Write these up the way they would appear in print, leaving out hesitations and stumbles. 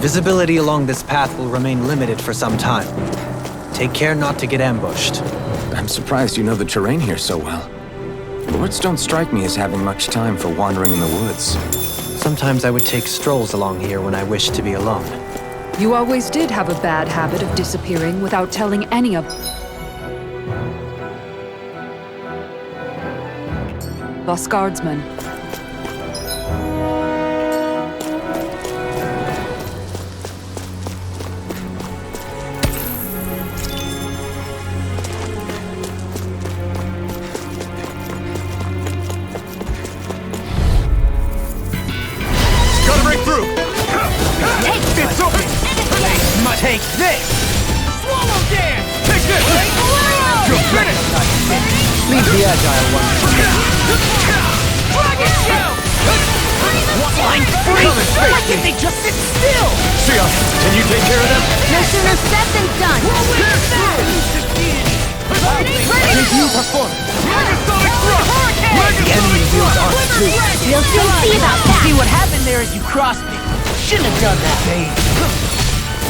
Visibility along this path will remain limited for some time. Take care not to get ambushed. I'm surprised you know the terrain here so well. Lords don't strike me as having much time for wandering in the woods. Sometimes I would take strolls along here when I wished to be alone. You always did have a bad habit of disappearing without telling any of us guardsmen. Take this! Swallow dance! Take this! You're finished! Leave the agile one for me. Dragon shout! What line free? Why can't they just sit still? Sia, can you take care of them? No sooner said than done. Review performance. Megasonic thrust! The enemy wields arc too. We'll soon see about that. See what happened there is you crossed me. Shouldn't have done that.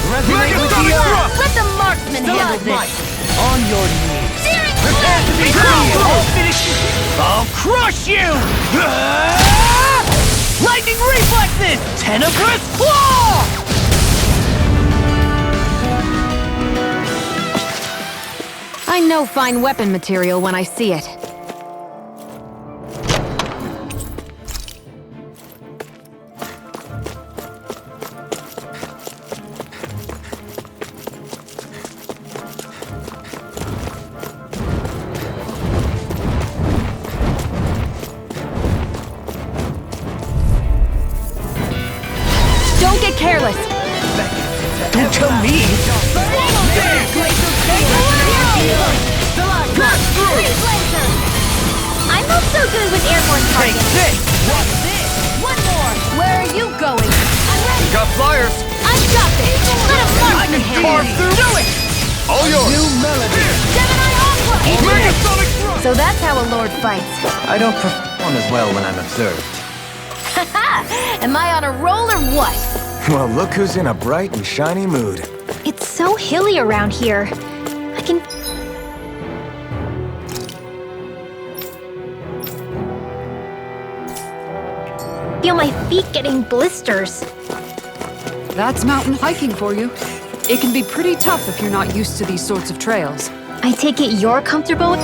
Resonate with the earth. Let the marksman handle Stalagmite, this. on your knees. Prepare to be free! I'll finish you. I'll crush you. Lightning reflexes. Tenebrous claw. I know fine weapon material when I see it. Don't get careless. Don't tell me. I'm not so good with airborne Take targets. this. What's this? One more. Where are you going? I'm ready. Got flyers! I've got this. Let a marksman handle it. Do it. All yours! New melody. Gemini Aqua. Megasonic thrust! So that's how a lord fights. I don't perform as well when I'm observed. Am I on a roll or what? Well, look who's in a bright and shiny mood. It's so hilly around here. I can... feel my feet getting blisters. That's mountain hiking for you. It can be pretty tough if you're not used to these sorts of trails. I take it you're comfortable with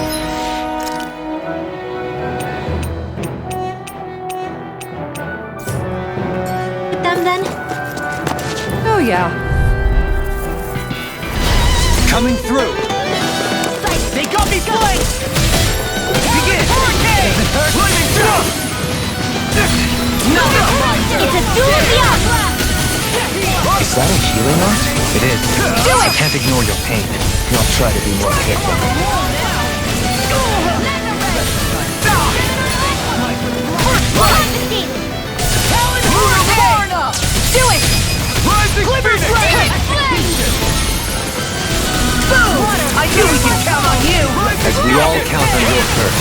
them then? Oh yeah. Coming through. They got me flanked. Begin. Hurricane. Lightning thrust. No, It's a duel of the odds! Is that a healing art? It is. Do it! I can't ignore your pain. I'll try to be more careful. Do it! Rising Phoenix! boom. I knew we could count on you. As we all count on your curse.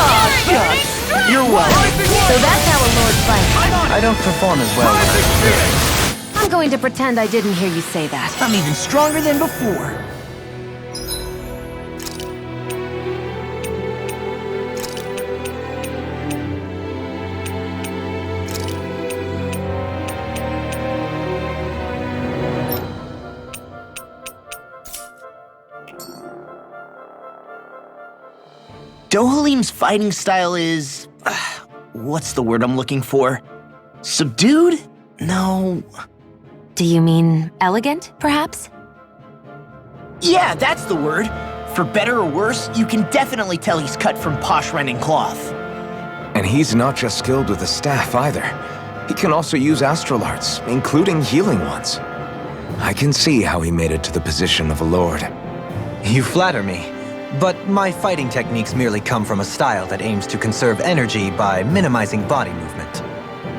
Oh, shucks. You're welcome. So that's how a lord fights. I don't perform as well when I'm observed. I'm going to pretend I didn't hear you say that. I'm even stronger than before. Dohalim's fighting style is... what's the word I'm looking for? Subdued? No... Do you mean elegant, perhaps? Yeah, that's the word. For better or worse, you can definitely tell he's cut from posh rending cloth. And he's not just skilled with the staff either. He can also use astral arts, including healing ones. I can see how he made it to the position of a lord. You flatter me. But my fighting techniques merely come from a style that aims to conserve energy by minimizing body movement.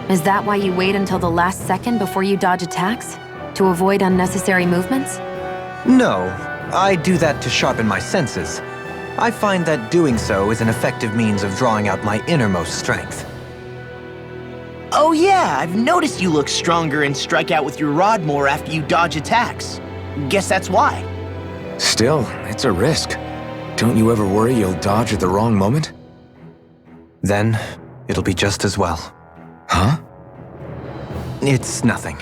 Is that why you wait until the last second before you dodge attacks? To avoid unnecessary movements? No, I do that to sharpen my senses. I find that doing so is an effective means of drawing out my innermost strength. Oh yeah, I've noticed you look stronger and strike out with your rod more after you dodge attacks. Guess that's why. Still, it's a risk. Don't you ever worry you'll dodge at the wrong moment? Then, it'll be just as well. Huh? It's nothing.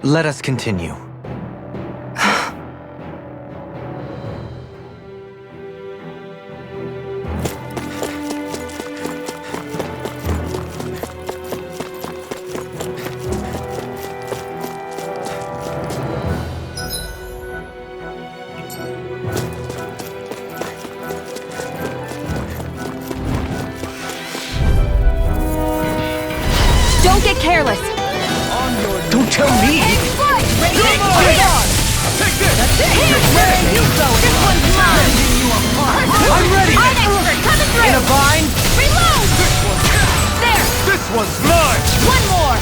Let us continue. Don't get careless. Don't tell me! Take this! Here's where you go. This one's mine. I'm ready! I'm expert. Coming through. In a bind? Reload. There. This one's mine! One more.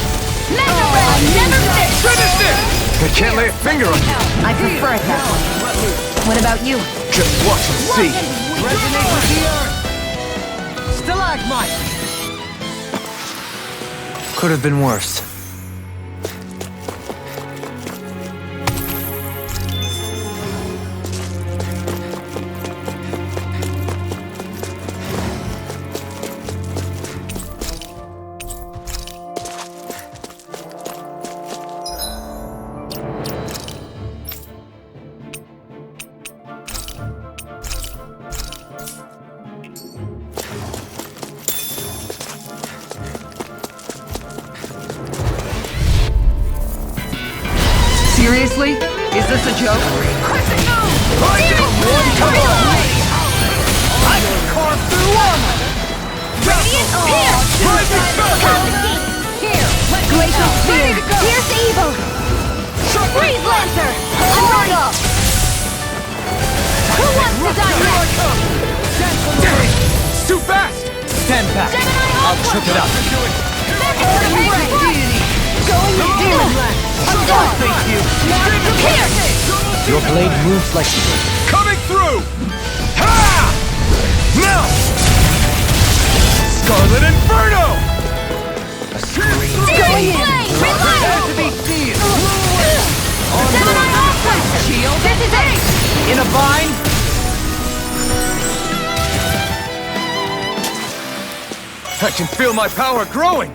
Mega red. Never miss. Finish this! I can't lay a finger on you. I prefer it that way. What about you? Just watch and see. Resonate with the earth! Stalagmite! Could have been worse. Seriously? Is this a joke? I can carve through armor! Radiant Pierce! Rising sun! Here! Glacial Spear! Pierce Evil! Freeze Lancer! Immortal! Who wants to die Here I next? come! It's too fast! Stand back. Gemini I'll Aqua! trip it up. Going to Demon Blast! I'm done! Thank you! Pierce! Your blade moves like... Coming through! Ha! Now! Scarlet Inferno! a scream. Going in! Reload! To be seen! Gemini Aqua! Shield! This is it! In a bind? I can feel my power growing!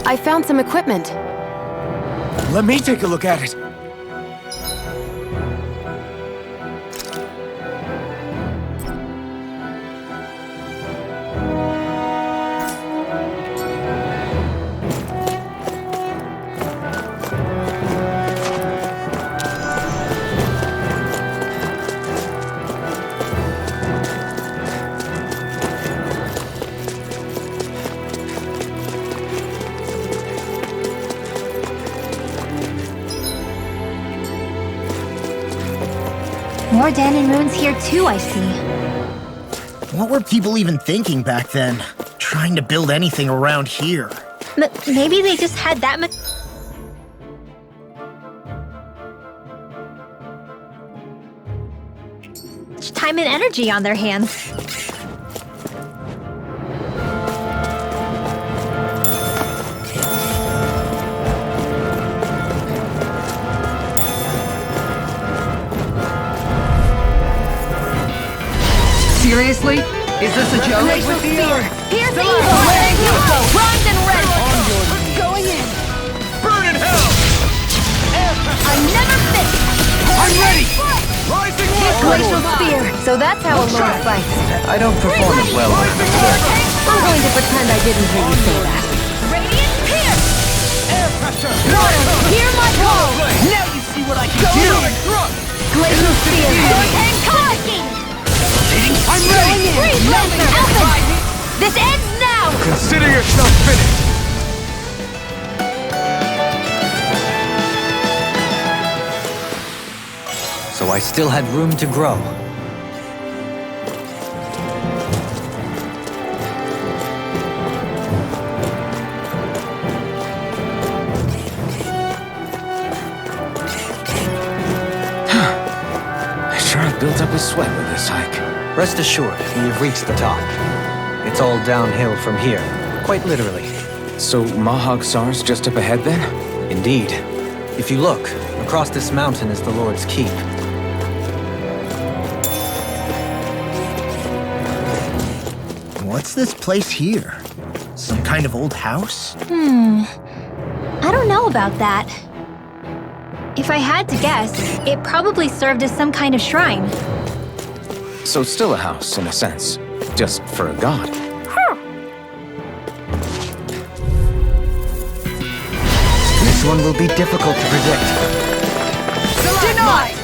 I found some equipment. Let me take a look at it. More Danon runes here too, I see. What were people even thinking back then? Trying to build anything around here. Maybe they just had that much time and energy on their hands. Seriously? Is this a joke? Glacial Spear! Pierce Evil! Where you go! Bronze and red! Going in! Burn in hell! I never miss! I'm ready! Rising Glacial Spear! So that's how a lord fights. I don't perform as well when I'm exhausted. I'm going to pretend I didn't hear you say that. Radiant Pierce! Air pressure! Hear my call! Now you see what I can Go do! in! Glacial Spear! And Kaiki! I'm ready! Freeze Lancer! Elfin! This ends now! Consider yourself finished! So I still had room to grow. up a sweat with this hike. Rest assured, we have reached the top. It's all downhill from here, quite literally. So Mahag Sar's just up ahead then? Indeed. If you look, across this mountain is the Lord's Keep. What's this place here? Some kind of old house? I don't know about that. If I had to guess, it probably served as some kind of shrine. So still a house, in a sense. Just for a god. This one will be difficult to predict. Denied!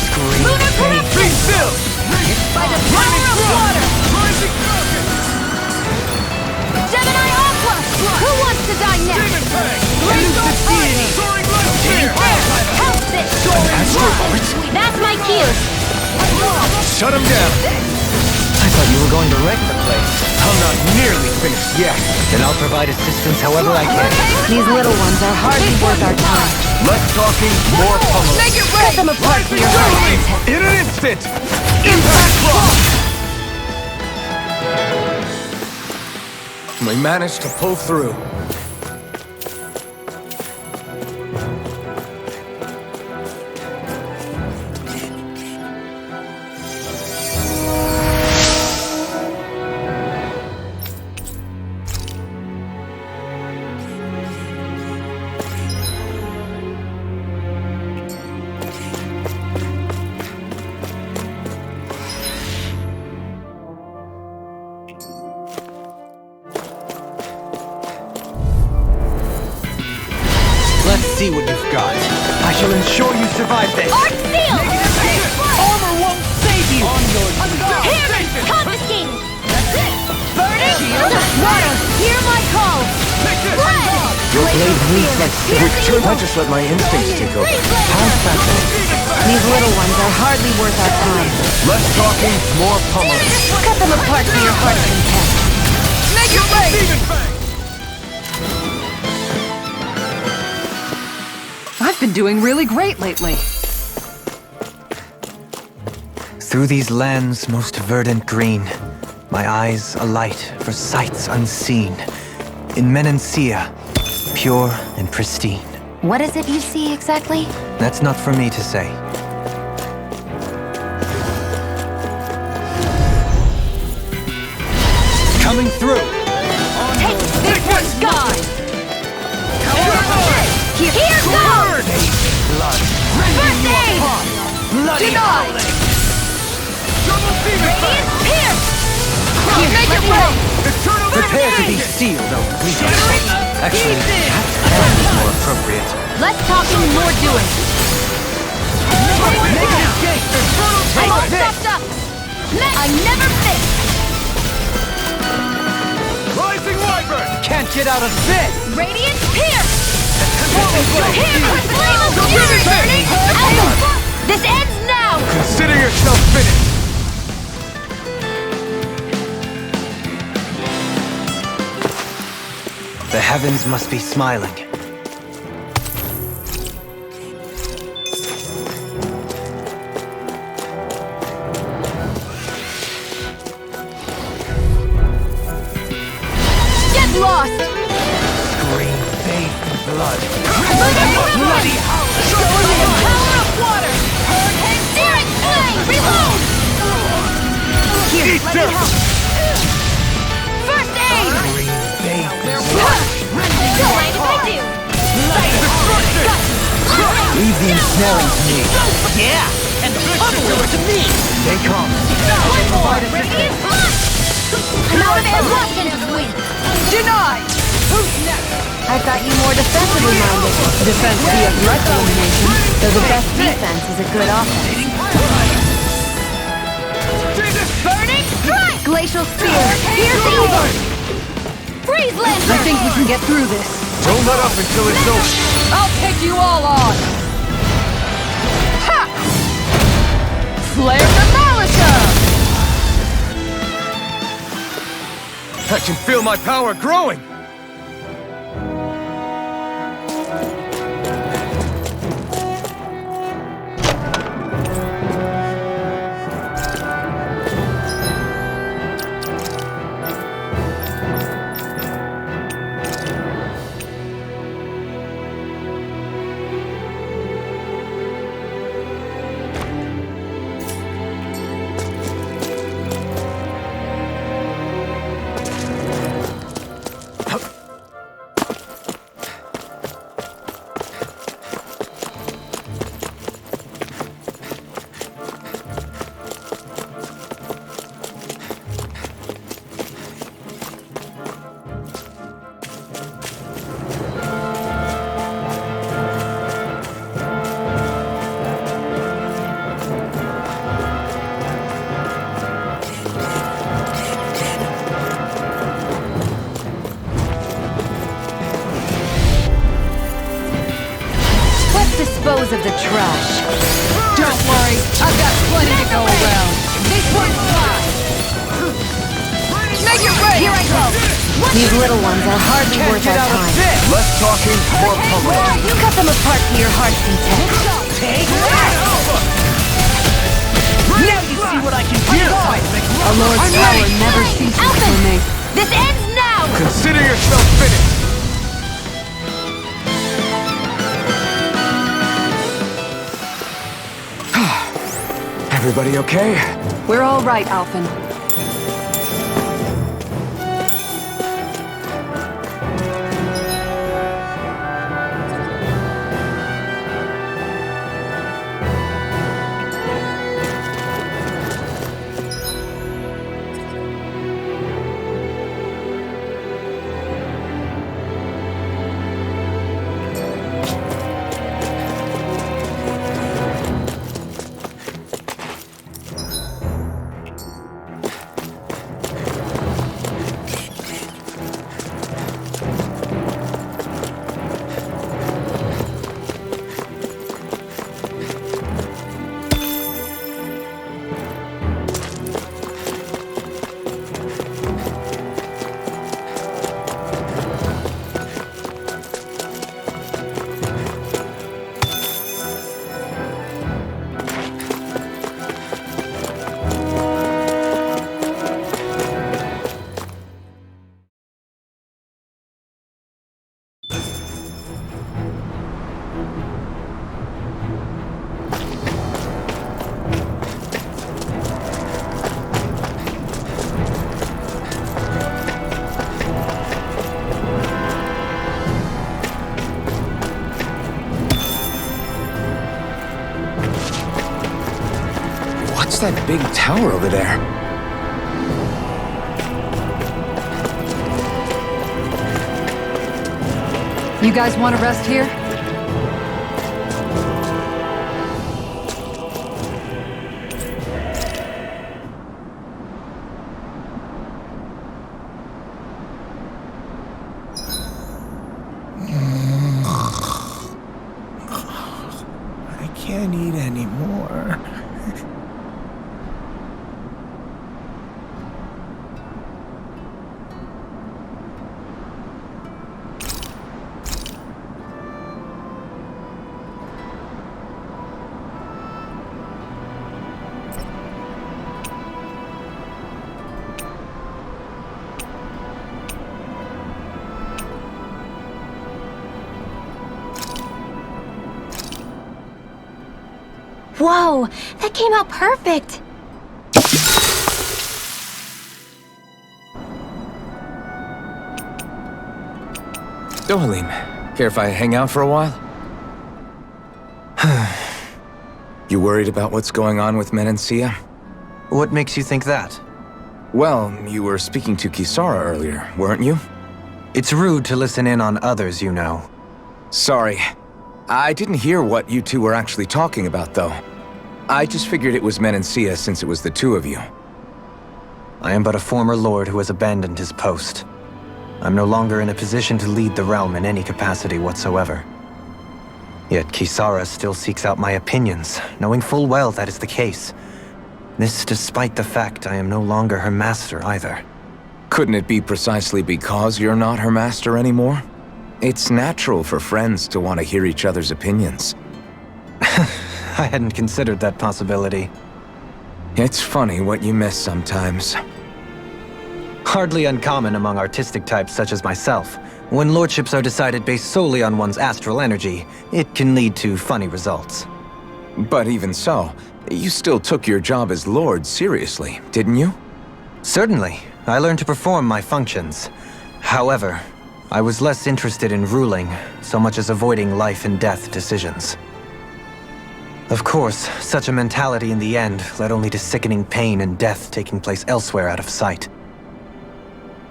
Scream. Lunar corruption! Be still! By the power of water! Rising rocket! Gemini Aqua! Who wants to die next? Demon Fang! Glacial Fire! Soaring left Here! here! Help this! That's my cue. Shut him down! I thought you were going to wreck the place. I'm not nearly finished yet. Then I'll provide assistance however I can. These little ones are hardly worth our time. Less talking, more pummeling. Make it Cut them apart for your heart content. In an instant! Impact block! We managed to pull through. Let's see what you've got. I shall ensure you survive this. Art seal! Armor won't save you! Hammer! Confiscated! Burning! Water! Hear my call! Blood! Your blade needs that return. I just let my instincts take over. How fascinating. These little ones are hardly worth our time. Less talking, more pummeling. Cut them apart for your heart content. Make it rain! Demon Fang! I've been doing really great lately. Through these lands most verdant green, my eyes alight for sights unseen. In Menancia, pure and pristine. What is it you see exactly? That's not for me to say. Coming through! Take this one's gone! Here goes! Blood. First aid! Bloody Denied! Double Demon Fang! Pierce! Here, make it rain! Prepare to be sealed, oh creature. Actually, that is more appropriate. Less talking, more doing. Make an escape! I'm all stuffed up! I never miss! Rising Wyvern! Can't get out of this! Radiant Pierce! Here, flame of fury burning! This ends now! Consider yourself finished. The heavens must be smiling. Get lost! Scream bathed in blood. Bloody power of water! Hurricane searing flame! Reload! Here, let me help. First aid! Scream bathed in Don't mind if I do! Leave the ensnaring to me. Yeah! And pummel it to me! Stay calm. Radiant blood! I'm out of air blocking his wind! Denied! Who's next? I thought you more defensively minded. Defense via threat elimination. Though the best defense is a good offense. Burning strike! Glacial spear! Pierce evil! Freeze I lantern! think we can get through this. Don't let up until it's over. I'll take you all on! Ha! Flare the Malika! I can feel my power growing. dispose of the trash. Don't worry, I've got plenty to go around. This one's mine. Make it rain! Here I go! These little ones are hardly worth our time. Less talking, more pummeling. You cut them apart to your heart's content. Take that! Now you see what I can do! A Lord's power never ceases for me. This ends now! Consider yourself finished. Everybody okay? We're all right, Alphen. What's that big tower over there? You guys want to rest here? I can't eat anymore. Whoa, that came out perfect! Dohalim, care if I hang out for a while? You worried about what's going on with Menancia? What makes you think that? Well, you were speaking to Kisara earlier, weren't you? It's rude to listen in on others, you know. Sorry. I didn't hear what you two were actually talking about, though. I just figured it was Menancia since it was the two of you. I am but a former lord who has abandoned his post. I'm no longer in a position to lead the realm in any capacity whatsoever. Yet Kisara still seeks out my opinions, knowing full well that is the case. This despite the fact I am no longer her master either. Couldn't it be precisely because you're not her master anymore? It's natural for friends to want to hear each other's opinions. I hadn't considered that possibility. It's funny what you miss sometimes. Hardly uncommon among artistic types such as myself. When lordships are decided based solely on one's astral energy, it can lead to funny results. But even so, you still took your job as lord seriously, didn't you? Certainly. I learned to perform my functions. However, I was less interested in ruling, so much as avoiding life and death decisions. Of course, such a mentality in the end led only to sickening pain and death taking place elsewhere out of sight.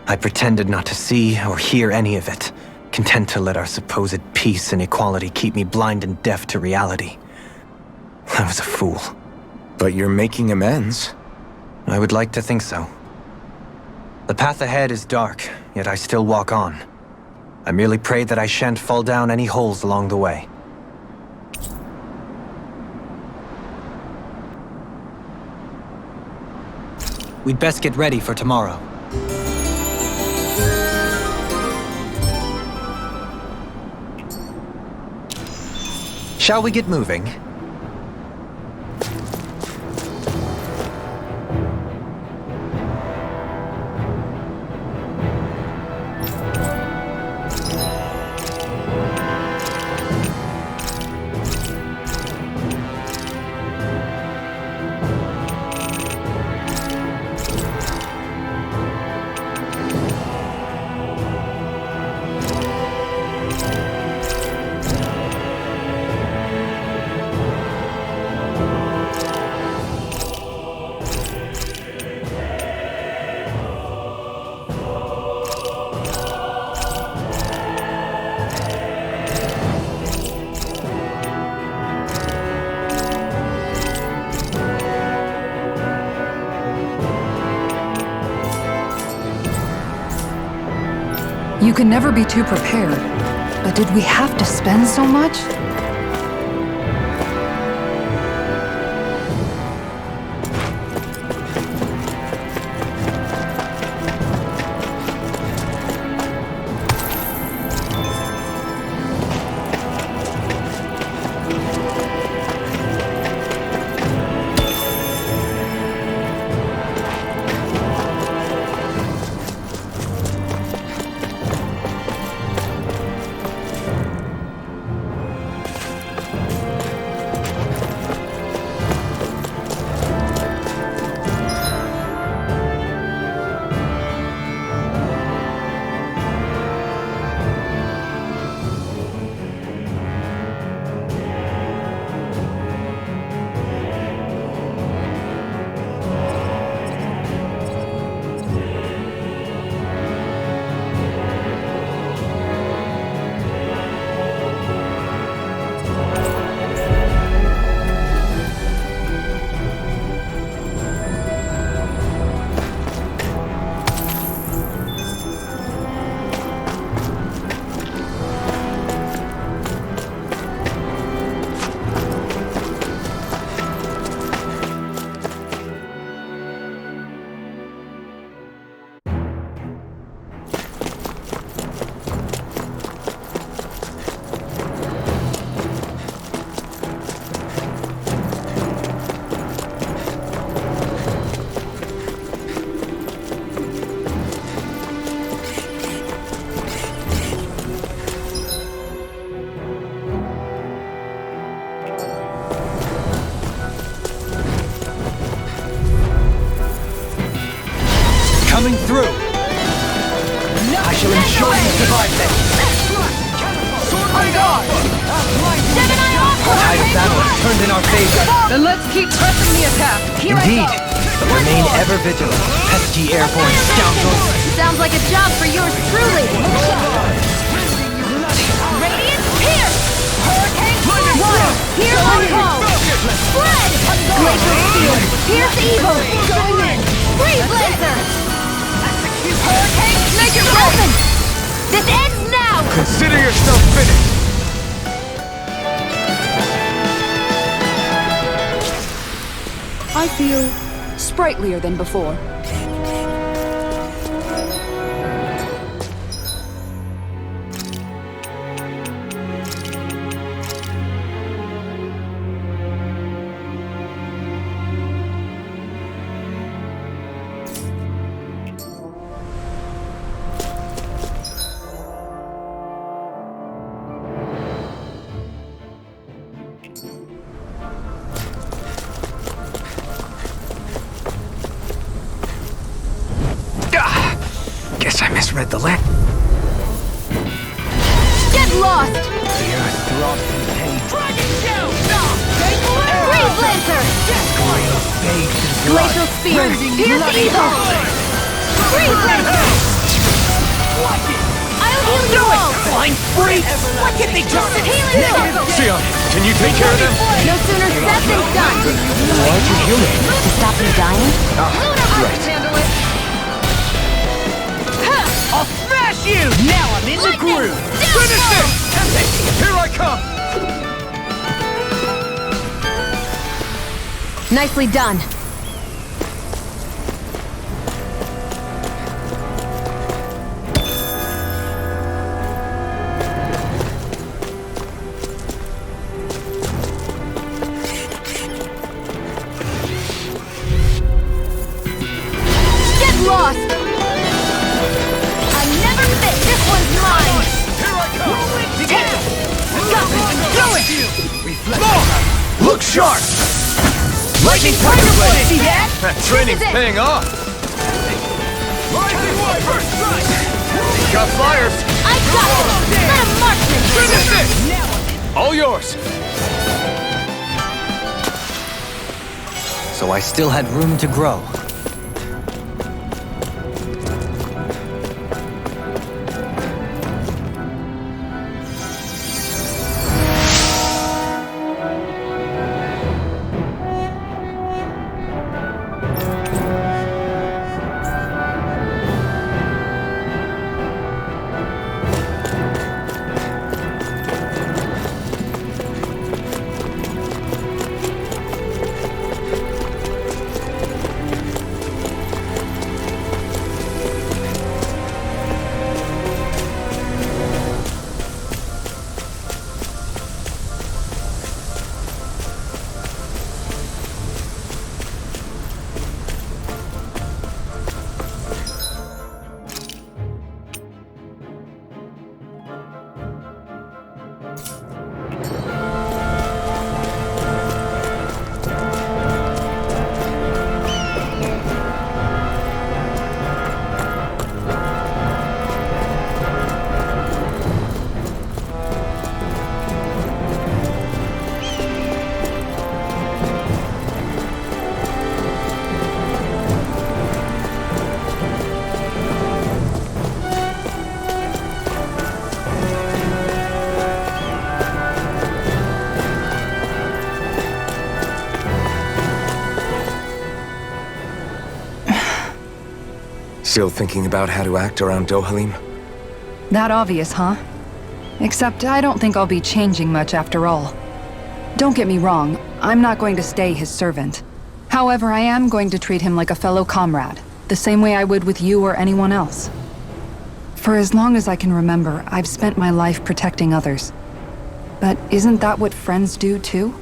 I pretended not to see or hear any of it, content to let our supposed peace and equality keep me blind and deaf to reality. I was a fool. But you're making amends. I would like to think so. The path ahead is dark, yet I still walk on. I merely pray that I shan't fall down any holes along the way. we'd best get ready for tomorrow. Shall we get moving? You can never be too prepared. But did we have to spend so much? Coming through! I shall ensure you survive this! My God! The tide of battle has turned in our favor. Then let's keep pressing the attack. Indeed. Remain ever vigilant, pesky airborne scoundrels. Sounds like a job for yours truly. Radiant here! Hurricane water! Here on call! Spread! Glacial steel! Pierce evil! Going in! Freeze laser! Hurricane, make it happen! This ends now! Consider yourself finished! I feel sprightlier than before. Guess I misread the letter. Get lost! The earth throbs in pain. Dragon Shield! Freeze Lancer! Glacial Spear! Pierce evil! Freeze Lancer! I'll heal you all! Fine freak! Why can't they just sit here? Healing circle! Sion, can you take care of them? No sooner said than done! Why'd you heal me? To stop me dying? Right. I'll smash you! Now I'm in the groove! Finish this! Here I come! Nicely done. look sharp! Lightning Tiger Blade! See that? That training's This is it. paying off! Lightning Wiper! Got flyers! I got it! Let a marksman Bring take us it! in! All yours! So I still had room to grow. Still thinking about how to act around Dohalim? That obvious, huh? Except I don't think I'll be changing much after all. Don't get me wrong, I'm not going to stay his servant. However, I am going to treat him like a fellow comrade, the same way I would with you or anyone else. For as long as I can remember, I've spent my life protecting others. But isn't that what friends do too?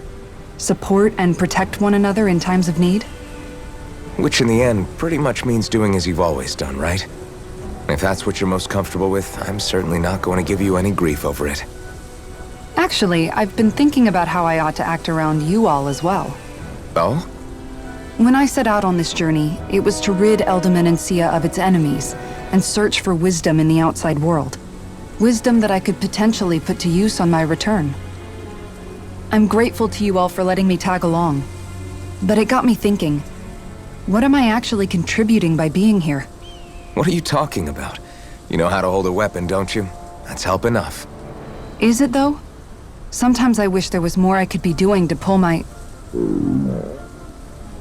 Support and protect one another in times of need? Which in the end pretty much means doing as you've always done, right? If that's what you're most comfortable with, I'm certainly not going to give you any grief over it. Actually, I've been thinking about how I ought to act around you all as well. Oh? When I set out on this journey, it was to rid Eldaman and Sia of its enemies, and search for wisdom in the outside world. Wisdom that I could potentially put to use on my return. I'm grateful to you all for letting me tag along. But it got me thinking, what am I actually contributing by being here? What are you talking about? You know how to hold a weapon, don't you? That's help enough. Is it though? Sometimes I wish there was more I could be doing to pull my...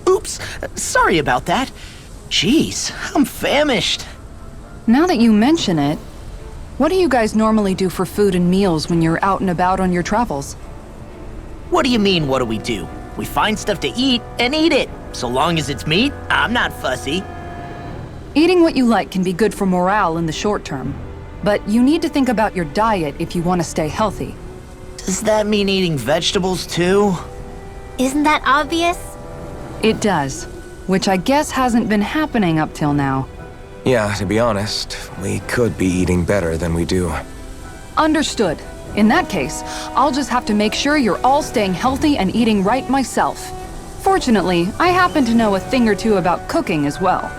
Oops, sorry about that. Jeez, I'm famished. Now that you mention it, what do you guys normally do for food and meals when you're out and about on your travels? What do you mean, what do we do? We find stuff to eat and eat it. So long as it's meat, I'm not fussy. Eating what you like can be good for morale in the short term, but you need to think about your diet if you want to stay healthy. Does that mean eating vegetables too? Isn't that obvious? It does, which I guess hasn't been happening up till now. Yeah, to be honest, we could be eating better than we do. Understood. In that case, I'll just have to make sure you're all staying healthy and eating right myself. Fortunately, I happen to know a thing or two about cooking as well.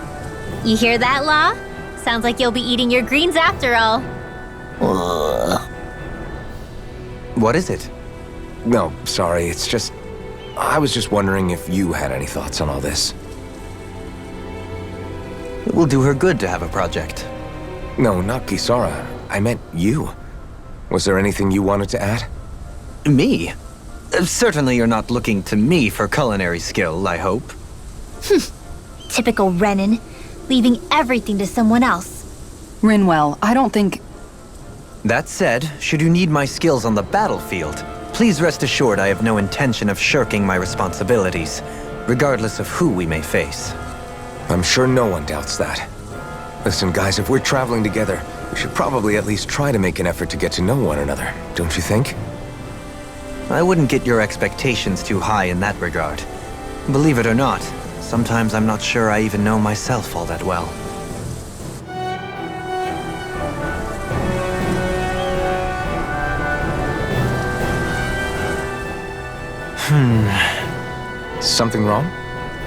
You hear that, Law? Sounds like you'll be eating your greens after all. What is it? No, sorry, it's just... I was just wondering if you had any thoughts on all this. It will do her good to have a project. No, not Kisara. I meant you. Was there anything you wanted to add? Me? Certainly you're not looking to me for culinary skill, I hope. Typical Renan, leaving everything to someone else. Rinwell, I don't think... That said, should you need my skills on the battlefield, please rest assured I have no intention of shirking my responsibilities, regardless of who we may face. I'm sure no one doubts that. Listen, guys, if we're traveling together, we should probably at least try to make an effort to get to know one another, don't you think? I wouldn't get your expectations too high in that regard. Believe it or not, sometimes I'm not sure I even know myself all that well. Something wrong?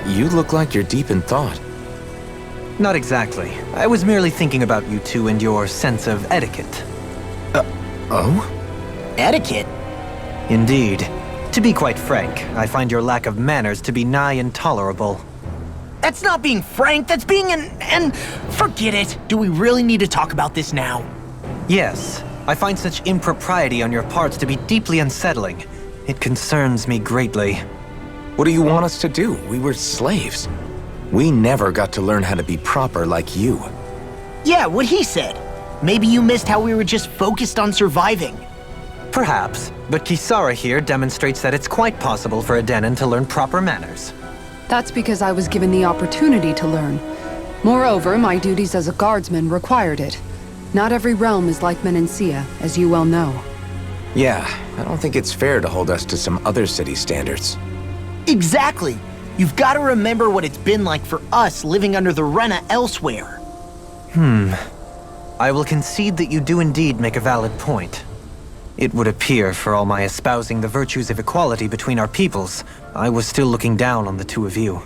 You look like you're deep in thought. Not exactly. I was merely thinking about you two and your sense of etiquette. Oh? Etiquette? Indeed. To be quite frank, I find your lack of manners to be nigh intolerable. That's not being frank, that's being and forget it. Do we really need to talk about this now? Yes, I find such impropriety on your parts to be deeply unsettling. It concerns me greatly. What do you want us to do? We were slaves. We never got to learn how to be proper like you. Yeah, what he said. Maybe you missed how we were just focused on surviving. Perhaps, but Kisara here demonstrates that it's quite possible for a Denon to learn proper manners. That's because I was given the opportunity to learn. Moreover, my duties as a guardsman required it. Not every realm is like Menancia, as you well know. Yeah, I don't think it's fair to hold us to some other city standards. Exactly. You've got to remember what it's been like for us living under the Rena elsewhere. I will concede that you do indeed make a valid point. It would appear, for all my espousing the virtues of equality between our peoples, I was still looking down on the two of you.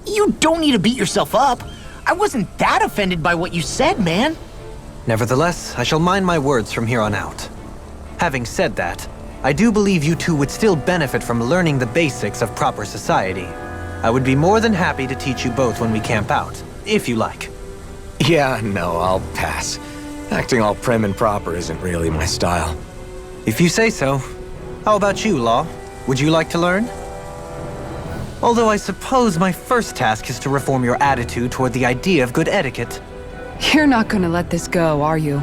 You don't need to beat yourself up. I wasn't that offended by what you said, man. Nevertheless, I shall mind my words from here on out. Having said that, I do believe you two would still benefit from learning the basics of proper society. I would be more than happy to teach you both when we camp out, if you like. Yeah, no, I'll pass. Acting all prim and proper isn't really my style. If you say so. How about you, Law? Would you like to learn? Although I suppose my first task is to reform your attitude toward the idea of good etiquette. You're not gonna let this go, are you?